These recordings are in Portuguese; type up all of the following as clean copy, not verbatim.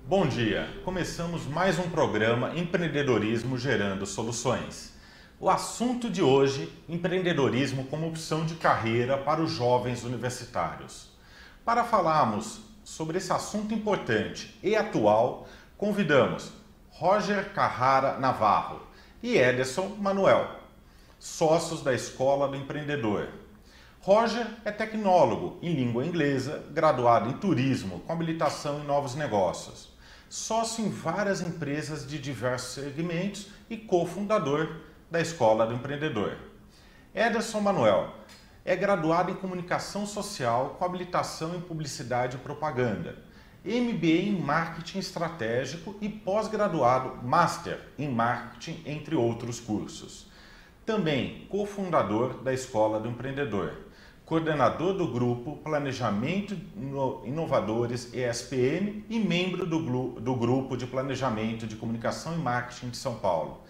Bom dia! Começamos mais um programa Empreendedorismo Gerando Soluções. O assunto de hoje, empreendedorismo como opção de carreira para os jovens universitários. Para falarmos sobre esse assunto importante e atual, convidamos Roger Carrara Navarro e Ederson Manuel, sócios da Escola do Empreendedor. Roger é tecnólogo em língua inglesa, graduado em turismo com habilitação em novos negócios, sócio em várias empresas de diversos segmentos e cofundador da Escola do Empreendedor. Ederson Manuel é graduado em comunicação social com habilitação em publicidade e propaganda, MBA em marketing estratégico e pós-graduado Master em marketing, entre outros cursos. Também cofundador da Escola do Empreendedor, coordenador do grupo Planejamento Inovadores ESPM e membro do grupo de Planejamento de Comunicação e Marketing de São Paulo.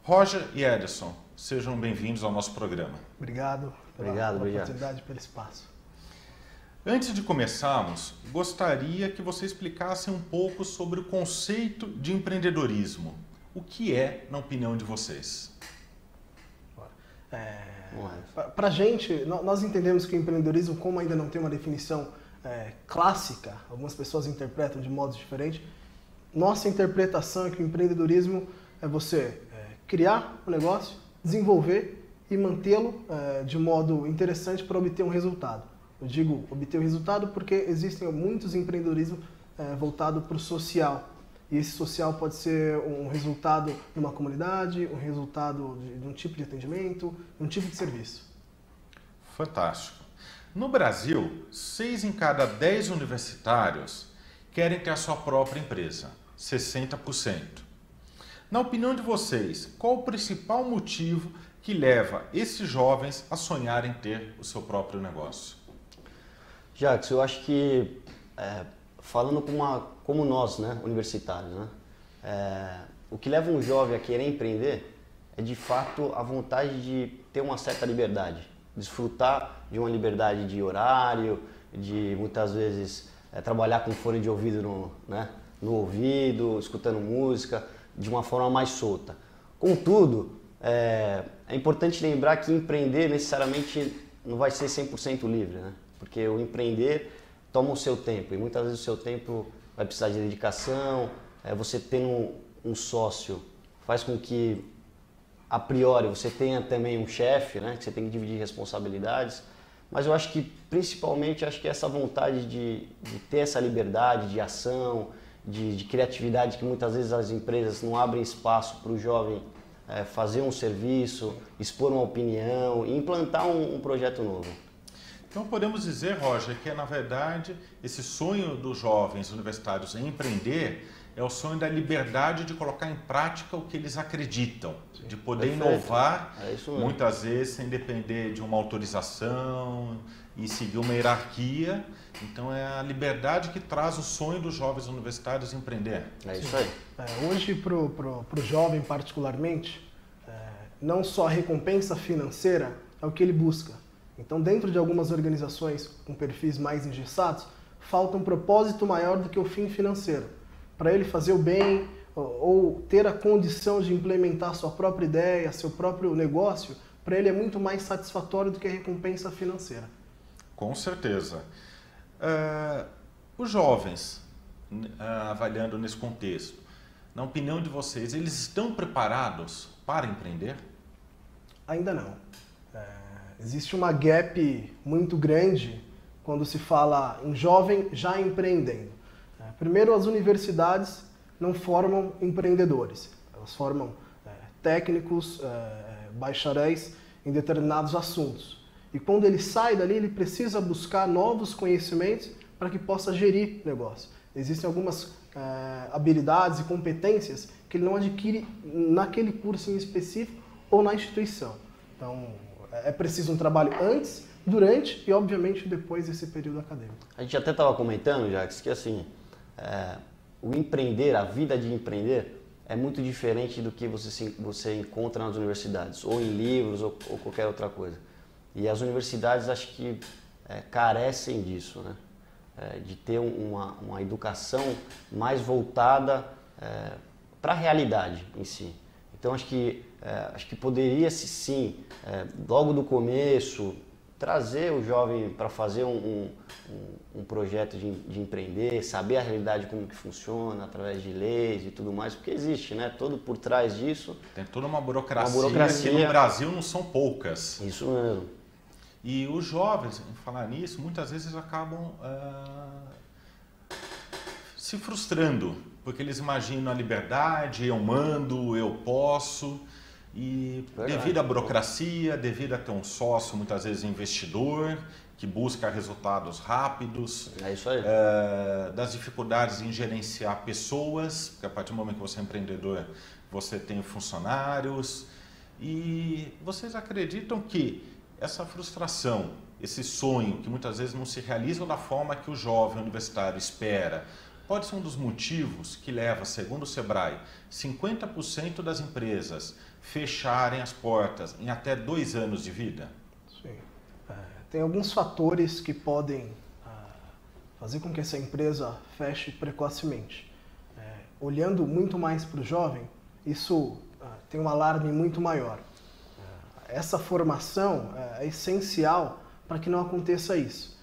Roger e Ederson, sejam bem-vindos ao nosso programa. Obrigado pela oportunidade, pelo espaço. Antes de começarmos, gostaria que você explicasse um pouco sobre o conceito de empreendedorismo. O que é, na opinião de vocês? Para a gente, nós entendemos que o empreendedorismo, como ainda não tem uma definição clássica, algumas pessoas interpretam de modos diferentes, nossa interpretação é que o empreendedorismo é você criar um negócio, desenvolver e mantê-lo de modo interessante para obter um resultado. Eu digo obter um resultado porque existem muitos empreendedorismos voltados para o social. E esse social pode ser um resultado de uma comunidade, um resultado de um tipo de atendimento, um tipo de serviço. Fantástico. No Brasil, 6 em cada 10 universitários querem ter a sua própria empresa, 60%. Na opinião de vocês, qual o principal motivo que leva esses jovens a sonharem ter o seu próprio negócio? Jacques, eu acho que, falando como nós, né, universitários, né, o que leva um jovem a querer empreender é, de fato, a vontade de ter uma certa liberdade, desfrutar de uma liberdade de horário, de muitas vezes trabalhar com fone de ouvido no ouvido, escutando música, de uma forma mais solta. Contudo, é importante lembrar que empreender necessariamente não vai ser 100% livre, né? Porque o empreender toma o seu tempo e muitas vezes o seu tempo vai precisar de dedicação. Você tendo um sócio faz com que, a priori, você tenha também um chefe, né? Que você tem que dividir responsabilidades. Mas eu acho que, principalmente, essa vontade de ter essa liberdade de ação, de criatividade, que muitas vezes as empresas não abrem espaço para o jovem fazer um serviço, expor uma opinião e implantar um projeto novo. Então podemos dizer, Roger, que na verdade esse sonho dos jovens universitários em empreender é o sonho da liberdade de colocar em prática o que eles acreditam, sim, de poder inovar, muitas vezes sem depender de uma autorização e seguir uma hierarquia. Então é a liberdade que traz o sonho dos jovens universitários empreender. É isso aí. Hoje, para o jovem particularmente, não só a recompensa financeira é o que ele busca. Então, dentro de algumas organizações com perfis mais engessados, falta um propósito maior do que o fim financeiro. Para ele fazer o bem, ou ter a condição de implementar sua própria ideia, seu próprio negócio, para ele é muito mais satisfatório do que a recompensa financeira. Com certeza. Os jovens, avaliando nesse contexto, na opinião de vocês, eles estão preparados para empreender? Ainda não. Existe uma gap muito grande quando se fala em jovem já empreendendo. Primeiro, as universidades não formam empreendedores. Elas formam técnicos, bacharéis em determinados assuntos. E quando ele sai dali, ele precisa buscar novos conhecimentos para que possa gerir negócio. Existem algumas habilidades e competências que ele não adquire naquele curso em específico ou na instituição. Então, é preciso um trabalho antes, durante e, obviamente, depois desse período acadêmico. A gente até estava comentando, Jacques, que assim, o empreender, a vida de empreender, é muito diferente do que você encontra nas universidades, ou em livros, ou qualquer outra coisa. E as universidades, acho que carecem disso, né? De ter uma educação mais voltada para a realidade em si. Então, acho que poderia-se sim, logo do começo, trazer o jovem para fazer um projeto de empreender, saber a realidade como que funciona, através de leis e tudo mais, porque existe, né? Todo por trás disso. Tem toda uma burocracia que no Brasil não são poucas. Isso mesmo. E os jovens, em falar nisso, muitas vezes acabam se frustrando, porque eles imaginam a liberdade, eu mando, eu posso, e devido à burocracia, devido a ter um sócio, muitas vezes investidor, que busca resultados rápidos, é isso aí. Das dificuldades em gerenciar pessoas, porque a partir do momento que você é empreendedor, você tem funcionários, e vocês acreditam que essa frustração, esse sonho que muitas vezes não se realiza da forma que o jovem universitário espera, pode ser um dos motivos que leva, segundo o Sebrae, 50% das empresas fecharem as portas em até 2 anos de vida? Sim. Tem alguns fatores que podem fazer com que essa empresa feche precocemente. Olhando muito mais para o jovem, isso tem um alarme muito maior. Essa formação é essencial para que não aconteça isso.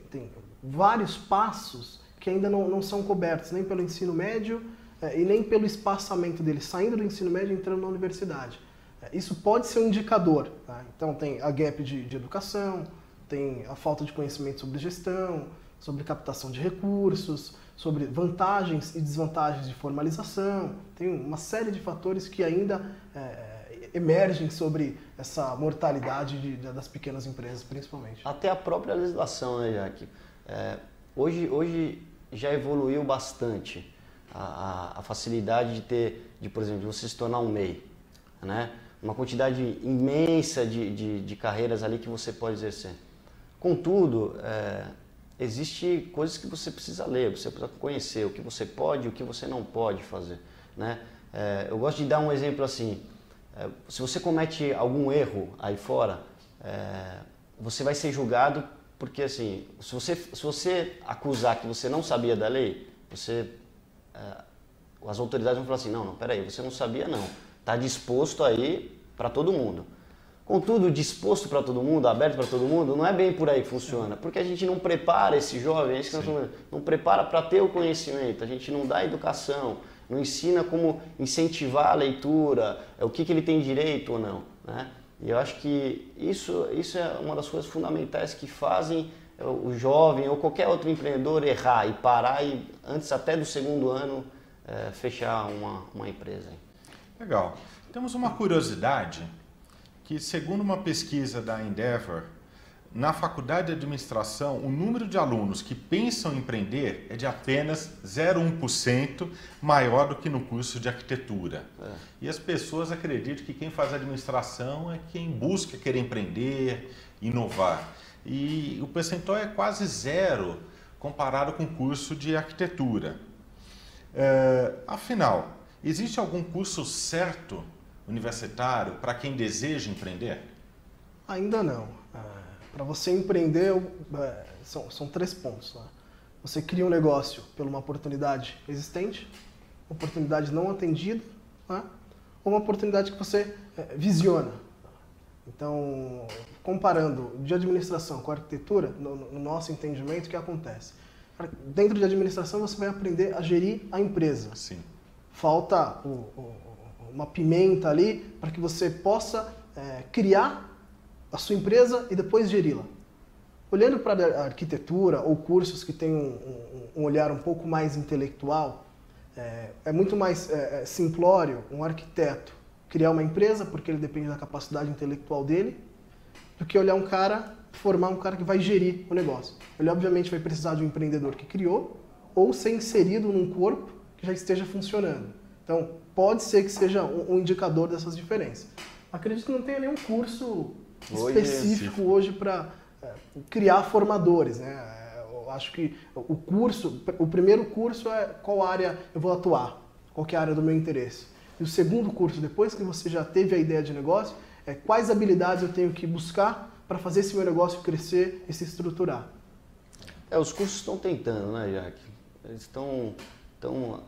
Tem vários passos que ainda não são cobertos, nem pelo ensino médio e nem pelo espaçamento dele, saindo do ensino médio e entrando na universidade. Isso pode ser um indicador. Tá? Então tem a gap de educação, tem a falta de conhecimento sobre gestão, sobre captação de recursos, sobre vantagens e desvantagens de formalização. Tem uma série de fatores que ainda emergem sobre essa mortalidade das pequenas empresas, principalmente. Até a própria legislação, né, Jaque? Hoje já evoluiu bastante a facilidade de, por exemplo, você se tornar um MEI, né? Uma quantidade imensa de carreiras ali que você pode exercer. Contudo, existe coisas que você precisa ler, você precisa conhecer o que você pode e o que você não pode fazer, né? Eu gosto de dar um exemplo assim. Se você comete algum erro aí fora, você vai ser julgado porque, assim, se você acusar que você não sabia da lei, as autoridades vão falar assim, não, peraí, você não sabia não, está disposto aí para todo mundo. Contudo, disposto para todo mundo, aberto para todo mundo, não é bem por aí que funciona, porque a gente não prepara esse jovem, não prepara para ter o conhecimento, a gente não dá educação, não ensina como incentivar a leitura, o que ele tem direito ou não, né? E eu acho que isso é uma das coisas fundamentais que fazem o jovem ou qualquer outro empreendedor errar e parar e antes até do 2º ano fechar uma empresa. Legal. Temos uma curiosidade que, segundo uma pesquisa da Endeavor, na faculdade de administração, o número de alunos que pensam em empreender é de apenas 0,1% maior do que no curso de arquitetura. E as pessoas acreditam que quem faz administração é quem busca querer empreender, inovar. E o percentual é quase 0 comparado com o curso de arquitetura. Afinal, existe algum curso certo universitário para quem deseja empreender? Ainda não. Para você empreender, são 3 pontos. Né? Você cria um negócio por uma oportunidade existente, oportunidade não atendida, né? Ou uma oportunidade que você visiona. Então, comparando de administração com arquitetura, no nosso entendimento, o que acontece? Dentro de administração, você vai aprender a gerir a empresa. Sim. Falta uma pimenta ali para que você possa criar a sua empresa e depois geri-la. Olhando para a arquitetura ou cursos que têm um olhar um pouco mais intelectual, é muito mais simplório um arquiteto criar uma empresa, porque ele depende da capacidade intelectual dele, do que olhar formar um cara que vai gerir o negócio. Ele obviamente vai precisar de um empreendedor que criou ou ser inserido num corpo que já esteja funcionando. Então, pode ser que seja um indicador dessas diferenças. Acredito que não tenha nenhum curso específico hoje para criar formadores, né? Eu acho que o primeiro curso é qual área eu vou atuar, qual que é a área do meu interesse. E o segundo curso, depois que você já teve a ideia de negócio, é quais habilidades eu tenho que buscar para fazer esse meu negócio crescer e se estruturar. Os cursos estão tentando, né, Jack? Eles estão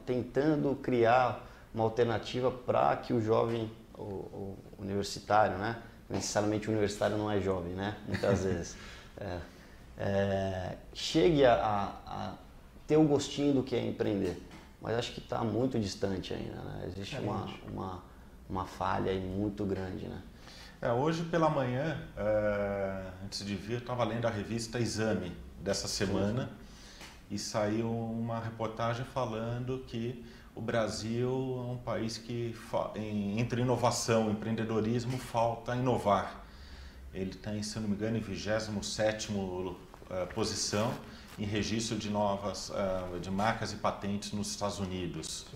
tentando criar uma alternativa para que o jovem, o universitário, né? Necessariamente o universitário não é jovem, né? Muitas vezes. Chegue a ter o gostinho do que é empreender. Mas acho que está muito distante ainda, né? Existe uma falha aí muito grande, né? Hoje pela manhã, antes de vir, eu estava lendo a revista Exame dessa semana e saiu uma reportagem falando que o Brasil é um país que, entre inovação e empreendedorismo, falta inovar. Ele tem, se não me engano, em 27ª posição em registro de marcas e patentes nos Estados Unidos.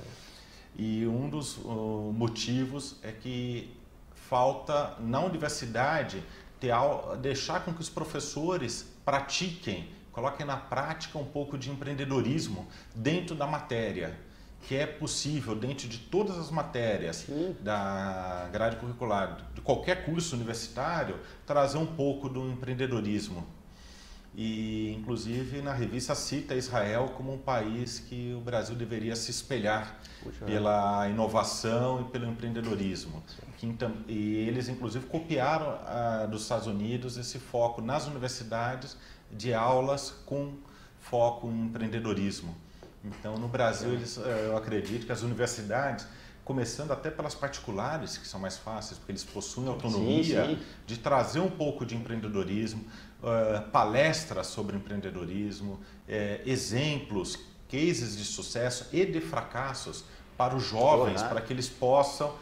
E um dos motivos é que falta na universidade deixar com que os professores pratiquem, coloquem na prática um pouco de empreendedorismo dentro da matéria, que é possível dentro de todas as matérias da grade curricular, de qualquer curso universitário, trazer um pouco do empreendedorismo. E, inclusive, na revista cita Israel como um país que o Brasil deveria se espelhar pela inovação e pelo empreendedorismo. E eles, inclusive, copiaram dos Estados Unidos esse foco nas universidades de aulas com foco em empreendedorismo. Então, no Brasil, eu acredito que as universidades, começando até pelas particulares, que são mais fáceis, porque eles possuem autonomia de trazer um pouco de empreendedorismo, palestras sobre empreendedorismo, exemplos, cases de sucesso e de fracassos para os jovens, para que eles possam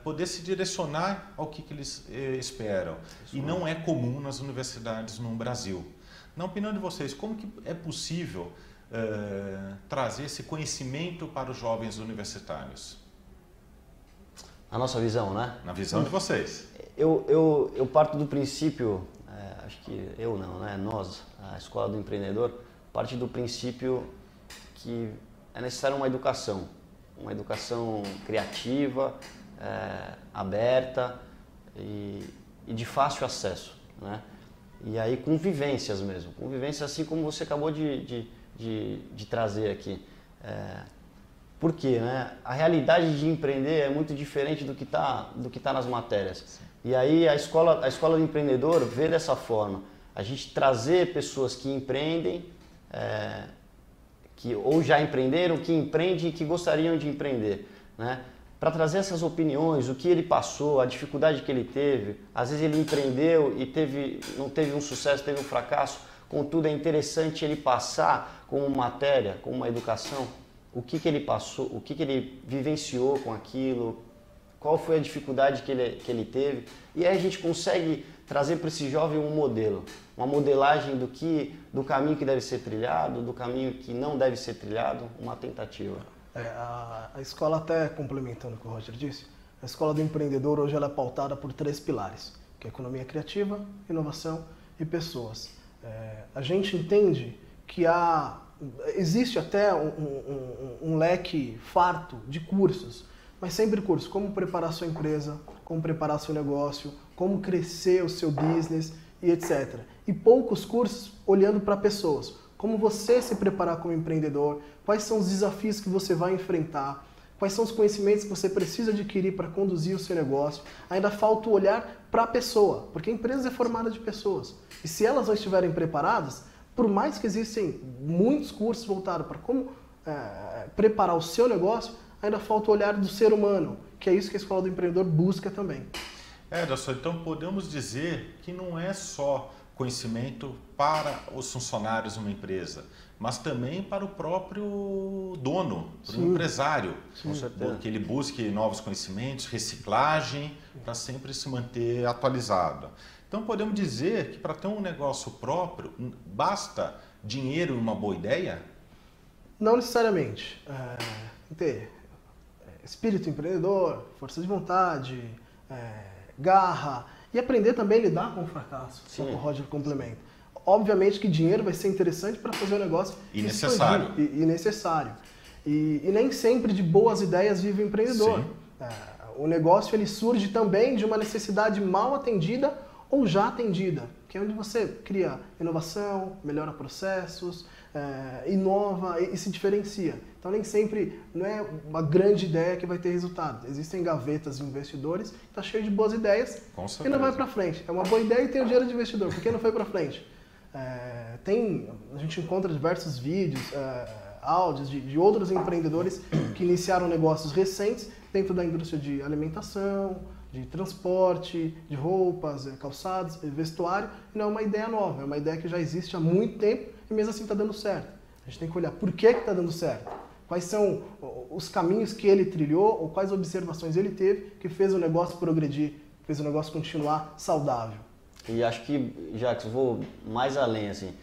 poder se direcionar ao que eles esperam. E não é comum nas universidades no Brasil. Na opinião de vocês, como que é possível trazer esse conhecimento para os jovens universitários? A nossa visão, né? Na visão de vocês. Eu parto do princípio, acho que eu não, né? Nós, a Escola do Empreendedor, parte do princípio que é necessária uma educação criativa, aberta e de fácil acesso, né? E aí com vivências mesmo, assim como você acabou de trazer aqui. Por quê, né? A realidade de empreender é muito diferente do que tá nas matérias. Sim. E aí a escola do empreendedor vê dessa forma, a gente trazer pessoas que empreendem, que ou já empreenderam, que empreendem e que gostariam de empreender, né? Para trazer essas opiniões, o que ele passou, a dificuldade que ele teve. Às vezes ele empreendeu e não teve um sucesso, teve um fracasso. Contudo, é interessante ele passar como matéria, como uma educação, o que ele passou, o que ele vivenciou com aquilo, qual foi a dificuldade que ele teve. E aí a gente consegue trazer para esse jovem um modelo, uma modelagem do caminho que deve ser trilhado, do caminho que não deve ser trilhado, uma tentativa. A escola, até complementando o que o Roger disse, a Escola do Empreendedor hoje ela é pautada por 3 pilares, que é economia criativa, inovação e pessoas. A gente entende que existe até um leque farto de cursos, mas sempre cursos, como preparar sua empresa, como preparar seu negócio, como crescer o seu business e etc. E poucos cursos olhando para pessoas, como você se preparar como empreendedor, quais são os desafios que você vai enfrentar, quais são os conhecimentos que você precisa adquirir para conduzir o seu negócio. Ainda falta o olhar para a pessoa, porque a empresa é formada de pessoas. E se elas não estiverem preparadas, por mais que existem muitos cursos voltados para como preparar o seu negócio, ainda falta o olhar do ser humano, que é isso que a Escola do Empreendedor busca também. Ederson, então podemos dizer que não é só conhecimento para os funcionários de uma empresa, mas também para o próprio dono, para o empresário, que ele busque novos conhecimentos, reciclagem, para sempre se manter atualizado. Então podemos dizer que para ter um negócio próprio, basta dinheiro e uma boa ideia? Não necessariamente. Ter espírito empreendedor, força de vontade, garra e aprender também a lidar com o fracasso, como o Roger complementa. Obviamente que dinheiro vai ser interessante para fazer o negócio e necessário. E necessário. E nem sempre de boas ideias vive o empreendedor. O negócio ele surge também de uma necessidade mal atendida ou já atendida, que é onde você cria inovação, melhora processos, inova e se diferencia. Então nem sempre não é uma grande ideia que vai ter resultado. Existem gavetas de investidores que está cheio de boas ideias e não vai para frente. É uma boa ideia e tem o dinheiro de investidor, por que não foi para frente? A gente encontra diversos vídeos, áudios de outros empreendedores que iniciaram negócios recentes dentro da indústria de alimentação, de transporte, de roupas, calçados, vestuário. E não é uma ideia nova, é uma ideia que já existe há muito tempo e mesmo assim está dando certo. A gente tem que olhar por que está dando certo. Quais são os caminhos que ele trilhou ou quais observações ele teve que fez o negócio progredir, fez o negócio continuar saudável. E acho que, Jacques, vou mais além, assim,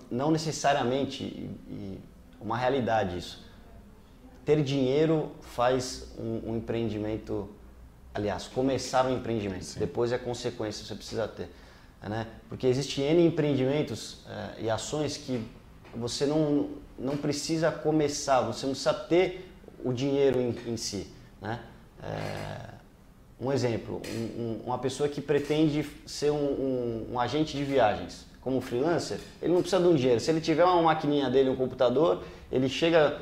não necessariamente, uma realidade isso. Ter dinheiro faz um empreendimento, aliás, começar um empreendimento, depois é consequência que você precisa ter. Né? Porque existem N empreendimentos e ações que você não precisa começar, você não precisa ter o dinheiro em si. Né? Um exemplo, uma pessoa que pretende ser um agente de viagens, como freelancer, ele não precisa de um dinheiro. Se ele tiver uma maquininha dele, um computador, ele chega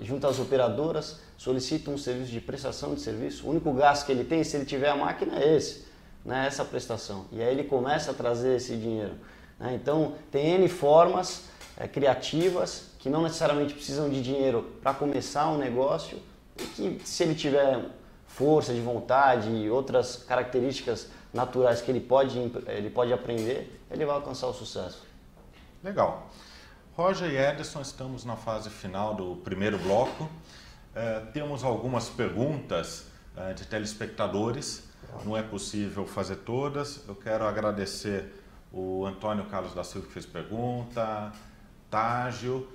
junto às operadoras, solicita um serviço de prestação de serviço. O único gasto que ele tem, se ele tiver a máquina, é esse, né? Essa prestação. E aí ele começa a trazer esse dinheiro. Né? Então, tem N formas criativas que não necessariamente precisam de dinheiro para começar um negócio e que, se ele tiver força de vontade e outras características naturais que ele pode aprender, ele vai alcançar o sucesso. Legal. Roger e Ederson, estamos na fase final do primeiro bloco. Temos algumas perguntas de telespectadores. Não é possível fazer todas. Eu quero agradecer o Antônio Carlos da Silva que fez pergunta, Tágio,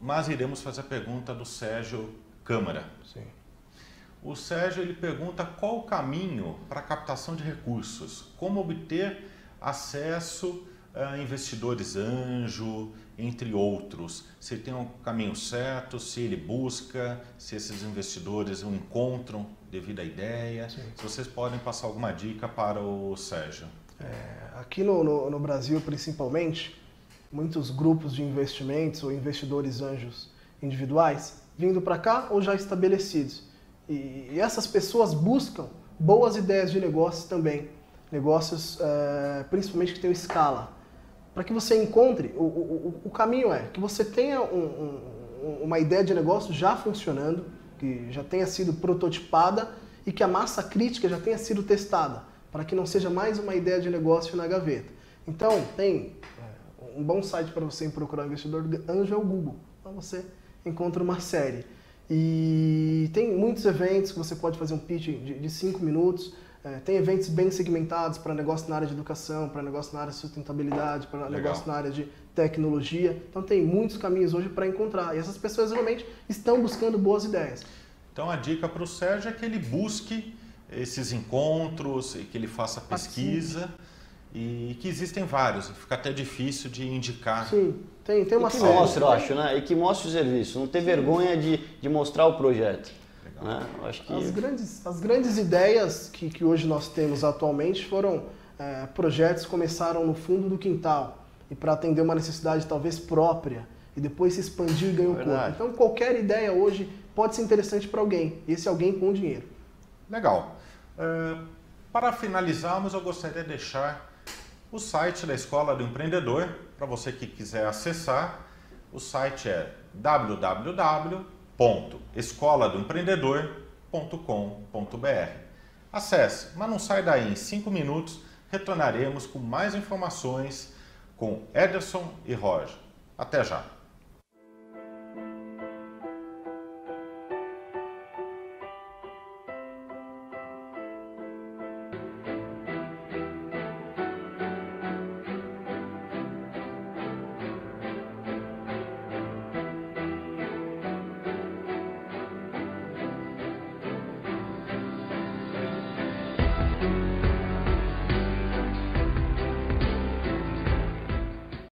mas iremos fazer a pergunta do Sérgio Câmara. Sim. O Sérgio ele pergunta qual o caminho para a captação de recursos, como obter acesso a investidores anjo, entre outros. Se ele tem um caminho certo, se ele busca, se esses investidores o encontram devido à ideia. Sim. Se vocês podem passar alguma dica para o Sérgio. Aqui no Brasil, principalmente, muitos grupos de investimentos ou investidores anjos individuais vindo para cá ou já estabelecidos. E essas pessoas buscam boas ideias de negócios também, negócios principalmente que tenham escala. Para que você encontre, o caminho é que você tenha uma ideia de negócio já funcionando, que já tenha sido prototipada e que a massa crítica já tenha sido testada, para que não seja mais uma ideia de negócio na gaveta. Então, tem um bom site para você procurar um investidor anjo é o Google. Então você encontra uma série. E tem muitos eventos que você pode fazer um pitch de 5 minutos. Tem eventos bem segmentados para negócio na área de educação, para negócio na área de sustentabilidade, para negócio na área de tecnologia. Então tem muitos caminhos hoje para encontrar. E essas pessoas realmente estão buscando boas ideias. Então a dica para o Sérgio é que ele busque esses encontros e que ele faça pesquisa. E que existem vários, fica até difícil de indicar. Sim, tem uma série. Que mostre, eu acho, né? E que mostre o serviço, não ter vergonha de mostrar o projeto. Né? Eu acho que... As grandes ideias que hoje nós temos atualmente foram projetos que começaram no fundo do quintal. e para atender uma necessidade talvez própria e depois se expandir e ganhar o corpo. Então qualquer ideia hoje pode ser interessante para alguém, esse alguém com dinheiro. Legal. Para finalizarmos, eu gostaria de deixar o site da Escola do Empreendedor, para você que quiser acessar. O site é www.escoladoempreendedor.com.br. Acesse, mas não sai daí, em 5 minutos retornaremos com mais informações com Ederson e Roger. Até já!